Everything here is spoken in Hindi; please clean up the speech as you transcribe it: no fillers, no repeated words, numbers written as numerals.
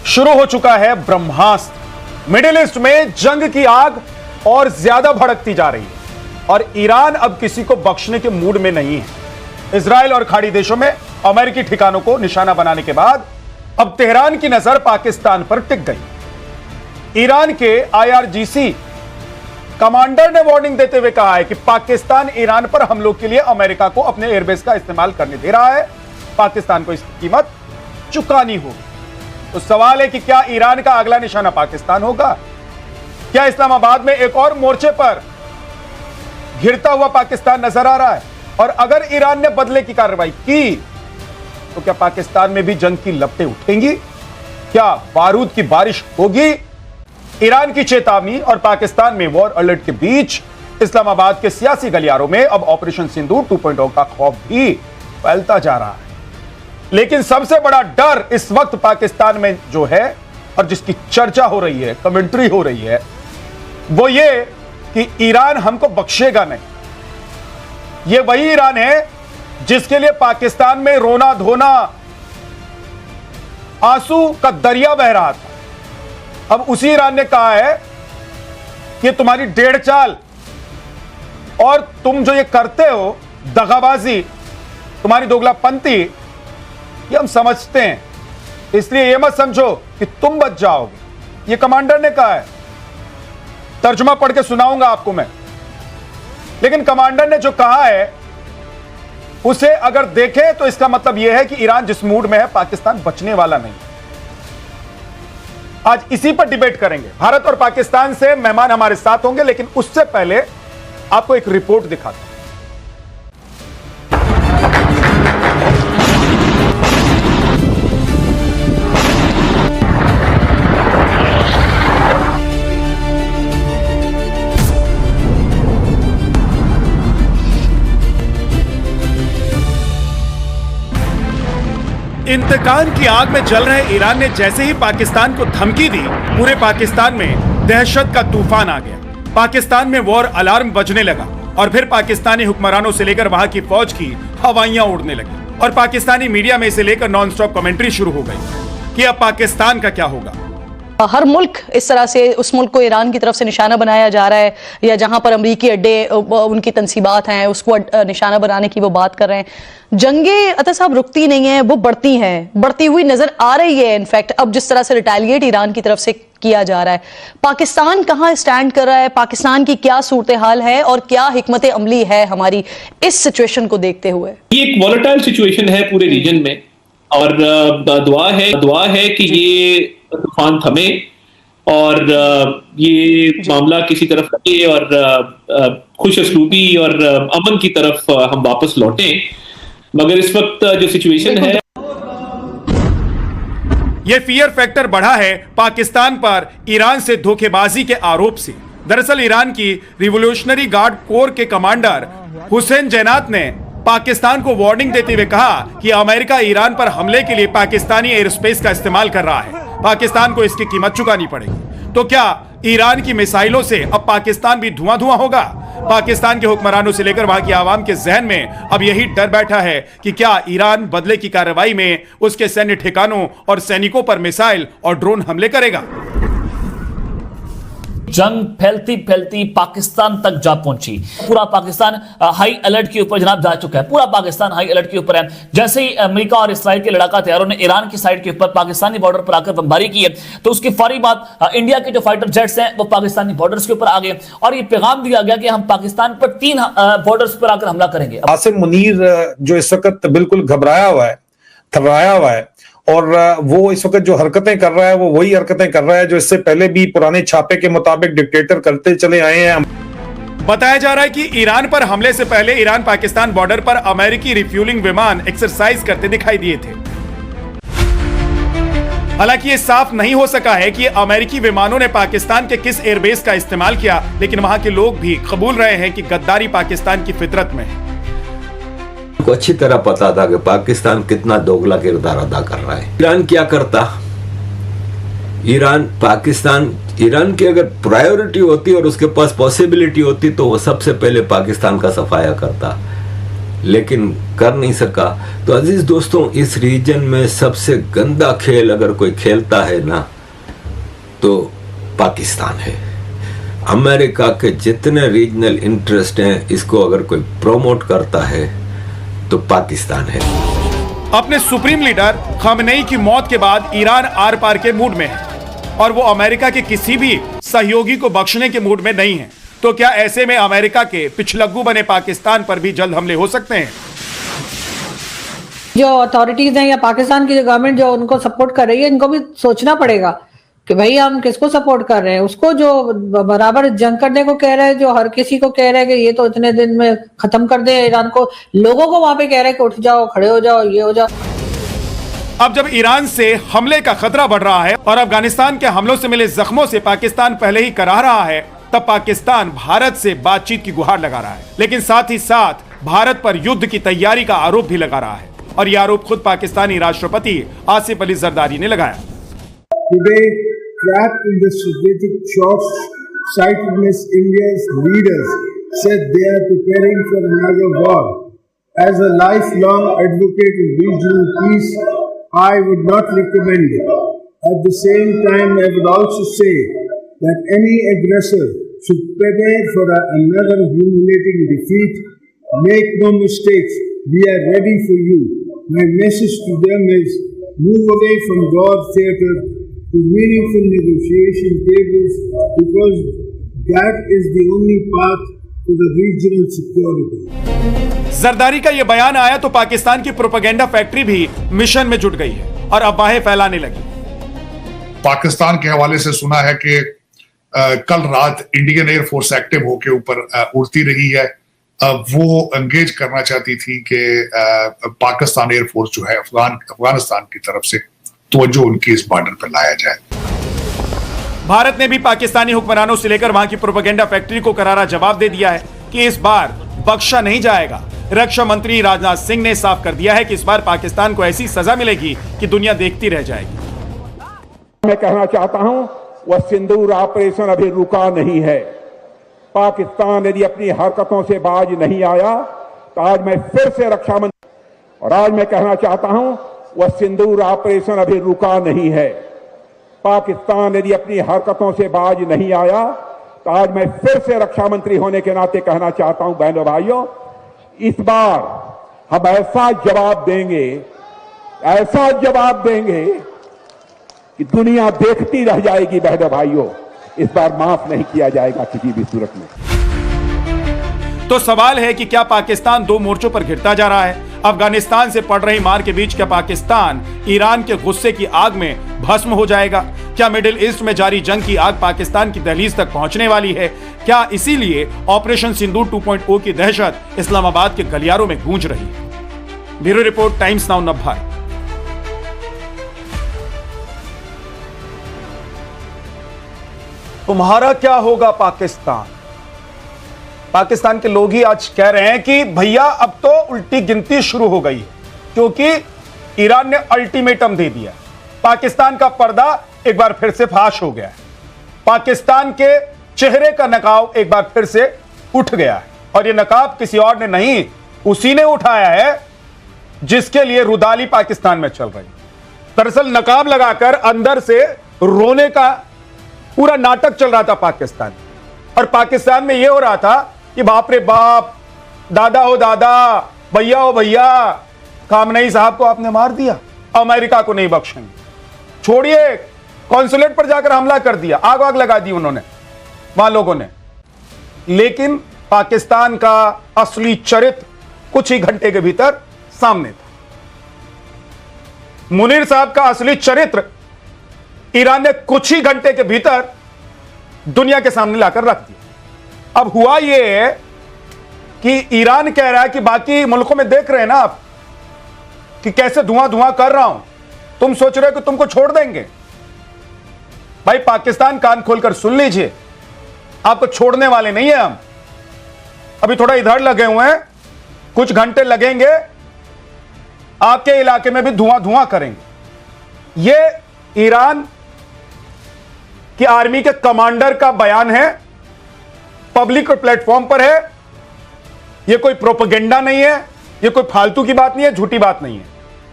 शुरू हो चुका है ब्रह्मास्त्र। मिडिल ईस्ट में जंग की आग और ज्यादा भड़कती जा रही है और ईरान अब किसी को बख्शने के मूड में नहीं है। इजराइल और खाड़ी देशों में अमेरिकी ठिकानों को निशाना बनाने के बाद अब तेहरान की नजर पाकिस्तान पर टिक गई। ईरान के IRGC कमांडर ने वार्निंग देते हुए कहा है कि पाकिस्तान ईरान पर हमलों के लिए अमेरिका को अपने एयरबेस का इस्तेमाल करने दे रहा है। पाकिस्तान को इसकी कीमत चुकानी होगी। तो सवाल है कि क्या ईरान का अगला निशाना पाकिस्तान होगा? क्या इस्लामाबाद में एक और मोर्चे पर घिरता हुआ पाकिस्तान नजर आ रहा है? और अगर ईरान ने बदले की कार्रवाई की तो क्या पाकिस्तान में भी जंग की लपटें उठेंगी? क्या बारूद की बारिश होगी? ईरान की चेतावनी और पाकिस्तान में वॉर अलर्ट के बीच इस्लामाबाद के सियासी गलियारों में अब ऑपरेशन सिंदूर 2.0 का खौफ भी फैलता जा रहा है। लेकिन सबसे बड़ा डर इस वक्त पाकिस्तान में जो है और जिसकी चर्चा हो रही है, कमेंट्री हो रही है, वो ये कि ईरान हमको बख्शेगा नहीं। ये वही ईरान है जिसके लिए पाकिस्तान में रोना धोना, आंसू का दरिया बह रहा था। अब उसी ईरान ने कहा है कि तुम्हारी डेढ़ चाल और तुम जो ये करते हो, दगाबाजी, तुम्हारी दोगलापंती, ये हम समझते हैं, इसलिए ये मत समझो कि तुम बच जाओगे। ये कमांडर ने कहा है। तर्जुमा पढ़ के सुनाऊंगा आपको मैं। लेकिन कमांडर ने जो कहा है उसे अगर देखें तो इसका मतलब यह है कि ईरान जिस मूड में है, पाकिस्तान बचने वाला नहीं। आज इसी पर डिबेट करेंगे। भारत और पाकिस्तान से मेहमान हमारे साथ होंगे, लेकिन उससे पहले आपको एक रिपोर्ट दिखाता हूं। इंतकाम की आग में जल रहे ईरान ने जैसे ही पाकिस्तान को धमकी दी, पूरे पाकिस्तान में दहशत का तूफान आ गया। पाकिस्तान में वॉर अलार्म बजने लगा और फिर पाकिस्तानी हुक्मरानों से लेकर वहां की फौज की हवाइयां उड़ने लगी और पाकिस्तानी मीडिया में इसे लेकर नॉन स्टॉप कमेंट्री शुरू हो गई कि अब पाकिस्तान का क्या होगा। हर मुल्क इस तरह से उस मुल्क को ईरान की तरफ से निशाना बनाया जा रहा है, या जहां पर अमरीकी अड्डे, उनकी तंसीबात हैं, उसको निशाना बनाने की वो बात कर रहे हैं। जंगें अता साहब रुकती नहीं है, वो बढ़ती हैं, बढ़ती हुई नजर आ रही है। इनफैक्ट अब जिस तरह से रिटेलिएट ईरान की तरफ से किया जा रहा है, पाकिस्तान कहां स्टैंड कर रहा है, पाकिस्तान की क्या सूरत हाल है और क्या हिकमत अमली है हमारी इस सिचुएशन को देखते हुए? ये एक वॉलेटाइल सिचुएशन है पूरे रीजन में और दुआ है कि ये तूफान थमे और ये मामला किसी तरफ लगे और खुश असलूबी और अमन की तरफ हम वापस लौटें। मगर इस वक्त जो सिचुएशन है, ये फियर फैक्टर बढ़ा है पाकिस्तान पर ईरान से धोखेबाजी के आरोप से। दरअसल ईरान की रिवोल्यूशनरी गार्ड कोर के कमांडर हुसैन जैनात ने पाकिस्तान को वार्निंग देते हुए कहा कि अमेरिका ईरान पर हमले के लिए पाकिस्तानी एयर स्पेस का इस्तेमाल कर रहा है, पाकिस्तान को इसकी कीमत चुकानी पड़ेगी। तो क्या ईरान की मिसाइलों से अब पाकिस्तान भी धुआं धुआं होगा? पाकिस्तान के हुक्मरानों से लेकर वहां की आवाम के जहन में अब यही डर बैठा है कि क्या ईरान बदले की कार्रवाई में उसके सैन्य ठिकानों और सैनिकों पर मिसाइल और ड्रोन हमले करेगा। जंग फैलती फैलती पाकिस्तान तक जा पहुंची। पूरा पाकिस्तान हाई अलर्ट के ऊपर जनाब जा चुका है। पूरा पाकिस्तान हाई अलर्ट के ऊपर है। जैसे ही अमेरिका और इस्राइल के लड़ाका तैयारों ने ईरान की साइड के ऊपर पाकिस्तानी बॉर्डर पर आकर बमबारी की है, तो उसकी फौरी बाद इंडिया के जो फाइटर जेट्स हैं वो पाकिस्तानी बॉर्डर्स के ऊपर आ गए और ये पैगाम दिया गया कि हम पाकिस्तान पर 3 बॉर्डर्स पर आकर हमला करेंगे। आसिम मुनीर जो इस वक्त बिल्कुल घबराया हुआ है, थर्राया हुआ है और वो इस वक्त जो हरकतें कर रहा है वो वही हरकतें कर रहा है जो इससे पहले भी पुराने छापे के मुताबिक डिक्टेटर करते चले आए हैं। बताया जा रहा है कि ईरान पर हमले से पहले ईरान पाकिस्तान बॉर्डर पर अमेरिकी रिफ्यूलिंग विमान एक्सरसाइज करते दिखाई दिए थे। हालांकि ये साफ नहीं हो सका है कि अमेरिकी विमानों ने पाकिस्तान के किस एयरबेस का इस्तेमाल किया, लेकिन वहां के लोग भी कबूल रहे हैं कि गद्दारी पाकिस्तान की फितरत में है। को अच्छी तरह पता था कि पाकिस्तान कितना दोगला किरदार अदा कर रहा है। ईरान क्या करता? ईरान की अगर प्रायोरिटी होती और उसके पास पॉसिबिलिटी होती तो वो सबसे पहले पाकिस्तान का सफाया करता। लेकिन कर नहीं सका। तो अजीज दोस्तों, इस रीजन में सबसे गंदा खेल अगर कोई खेलता है ना तो पाकिस्तान है। अमेरिका के जितने रीजनल इंटरेस्ट हैं, इसको अगर कोई प्रमोट करता है तो पाकिस्तान है। अपने सुप्रीम लीडर खामनेई की मौत के बाद ईरान आर पार के मूड में है और वो अमेरिका के किसी भी सहयोगी को बख्शने के मूड में नहीं है। तो क्या ऐसे में अमेरिका के पिछलग्गू बने पाकिस्तान पर भी जल्द हमले हो सकते हैं? जो अथॉरिटीज हैं या पाकिस्तान की जो गवर्नमेंट जो उनको सपोर्ट कर रही है, इनको भी सोचना पड़ेगा कि भाई हम किसको सपोर्ट कर रहे हैं। उसको जो बराबर जंग करने को कह रहे हैं, जो हर किसी को कह रहे हैं कि ये तो इतने दिन में खत्म कर दे ईरान को, लोगों को वहां पे कह रहे हैं कि उठ जाओ, खड़े हो जाओ, ये हो जाओ। अब जब ईरान से हमले का खतरा बढ़ रहा है और अफगानिस्तान के हमलों से मिले जख्मों से पाकिस्तान पहले ही कराह रहा है, तब पाकिस्तान भारत से बातचीत की गुहार लगा रहा है, लेकिन साथ ही साथ भारत पर युद्ध की तैयारी का आरोप भी लगा रहा है। और यह आरोप खुद पाकिस्तानी राष्ट्रपति आसिफ अली जरदारी ने लगाया। Today, trapped in the strategic short-sightedness, India's leaders said they are preparing for another war. As a lifelong advocate of regional peace, I would not recommend it. At the same time, I would also say that any aggressor should prepare for another humiliating defeat. Make no mistakes, we are ready for you. My message to them is move away from war theatre to meaningful negotiation tables, because that is the only path to the regional security. Zardari का यह बयान आया तो पाकिस्तान की प्रोपेगेंडा फैक्ट्री भी मिशन में जुट गई है और अफवाहें फैलाने लगी। पाकिस्तान के हवाले से सुना है कि कल रात इंडियन एयरफोर्स एक्टिव होके ऊपर उड़ती रही है। वो एंगेज करना चाहती थी कि पाकिस्तान एयरफोर्स जो है अफगानिस्तान की तरफ से तवज्जो उनकी इस बॉर्डर पर लाया जाए। भारत ने भी पाकिस्तानी हुक्मरानों से लेकर वहां की प्रोपेगेंडा फैक्ट्री को करारा जवाब दे दिया है कि इस बार बख्शा नहीं जाएगा। रक्षा मंत्री राजनाथ सिंह ने साफ कर दिया है कि इस बार पाकिस्तान को ऐसी सजा मिलेगी कि दुनिया देखती रह जाएगी। मैं कहना चाहता हूं, वह सिंदूर ऑपरेशन अभी रुका नहीं है। पाकिस्तान यदि अपनी हरकतों से बाज नहीं आया तो आज मैं फिर से रक्षा मंत्री, और आज मैं कहना चाहता हूं, वह सिंदूर ऑपरेशन अभी रुका नहीं है। पाकिस्तान यदि अपनी हरकतों से बाज नहीं आया तो आज मैं फिर से रक्षा मंत्री होने के नाते कहना चाहता हूं, बहनों भाइयों, इस बार हम ऐसा जवाब देंगे कि दुनिया देखती रह जाएगी। बहनों भाइयों, इस बार माफ नहीं किया जाएगा किसी भी सूरत में। तो सवाल है कि क्या पाकिस्तान दो मोर्चों पर घिरता जा रहा है? अफगानिस्तान से पड़ रही मार के बीच क्या पाकिस्तान ईरान के गुस्से की आग में भस्म हो जाएगा? क्या मिडिल ईस्ट में जारी जंग की आग पाकिस्तान की दहलीज तक पहुंचने वाली है? क्या इसीलिए ऑपरेशन सिंदूर 2.0 की दहशत इस्लामाबाद के गलियारों में गूंज रही है? Bureau report, times now Navbharat. तुम्हारा क्या होगा पाकिस्तान? पाकिस्तान के लोग ही आज कह रहे हैं कि भैया अब तो उल्टी गिनती शुरू हो गई है, क्योंकि ईरान ने अल्टीमेटम दे दिया। पाकिस्तान का पर्दा एक बार फिर से फाश हो गया है। पाकिस्तान के चेहरे का नकाब एक बार फिर से उठ गया है, और यह नकाब किसी और ने नहीं, उसी ने उठाया है जिसके लिए रुदाली पाकिस्तान में चल रही। दरअसल नकाब लगाकर अंदर से रोने का पूरा नाटक चल रहा था पाकिस्तान, और पाकिस्तान में यह हो रहा था कि बाप रे बाप, दादा हो दादा, भैया हो भैया, खामनेई साहब को आपने मार दिया, अमेरिका को नहीं बख्शेंगे। छोड़िए, कॉन्सुलेट पर जाकर हमला कर दिया, आग आग लगा दी उन्होंने वहां लोगों ने। लेकिन पाकिस्तान का असली चरित्र कुछ ही घंटे के भीतर सामने था। मुनीर साहब का असली चरित्र ईरान ने कुछ ही घंटे के भीतर दुनिया के सामने लाकर रख दिया। अब हुआ यह कि ईरान कह रहा है कि बाकी मुल्कों में देख रहे हैं ना आप कि कैसे धुआं धुआं कर रहा हूं, तुम सोच रहे हो कि तुमको छोड़ देंगे। भाई पाकिस्तान, कान खोलकर सुन लीजिए, आपको छोड़ने वाले नहीं है हम। अभी थोड़ा इधर लगे हुए हैं, कुछ घंटे लगेंगे, आपके इलाके में भी धुआं धुआं करेंगे। यह ईरान की आर्मी के कमांडर का बयान है, पब्लिक प्लेटफॉर्म पर है, यह कोई प्रोपेगेंडा नहीं है, ये कोई फालतू की बात नहीं है, झूठी बात नहीं है।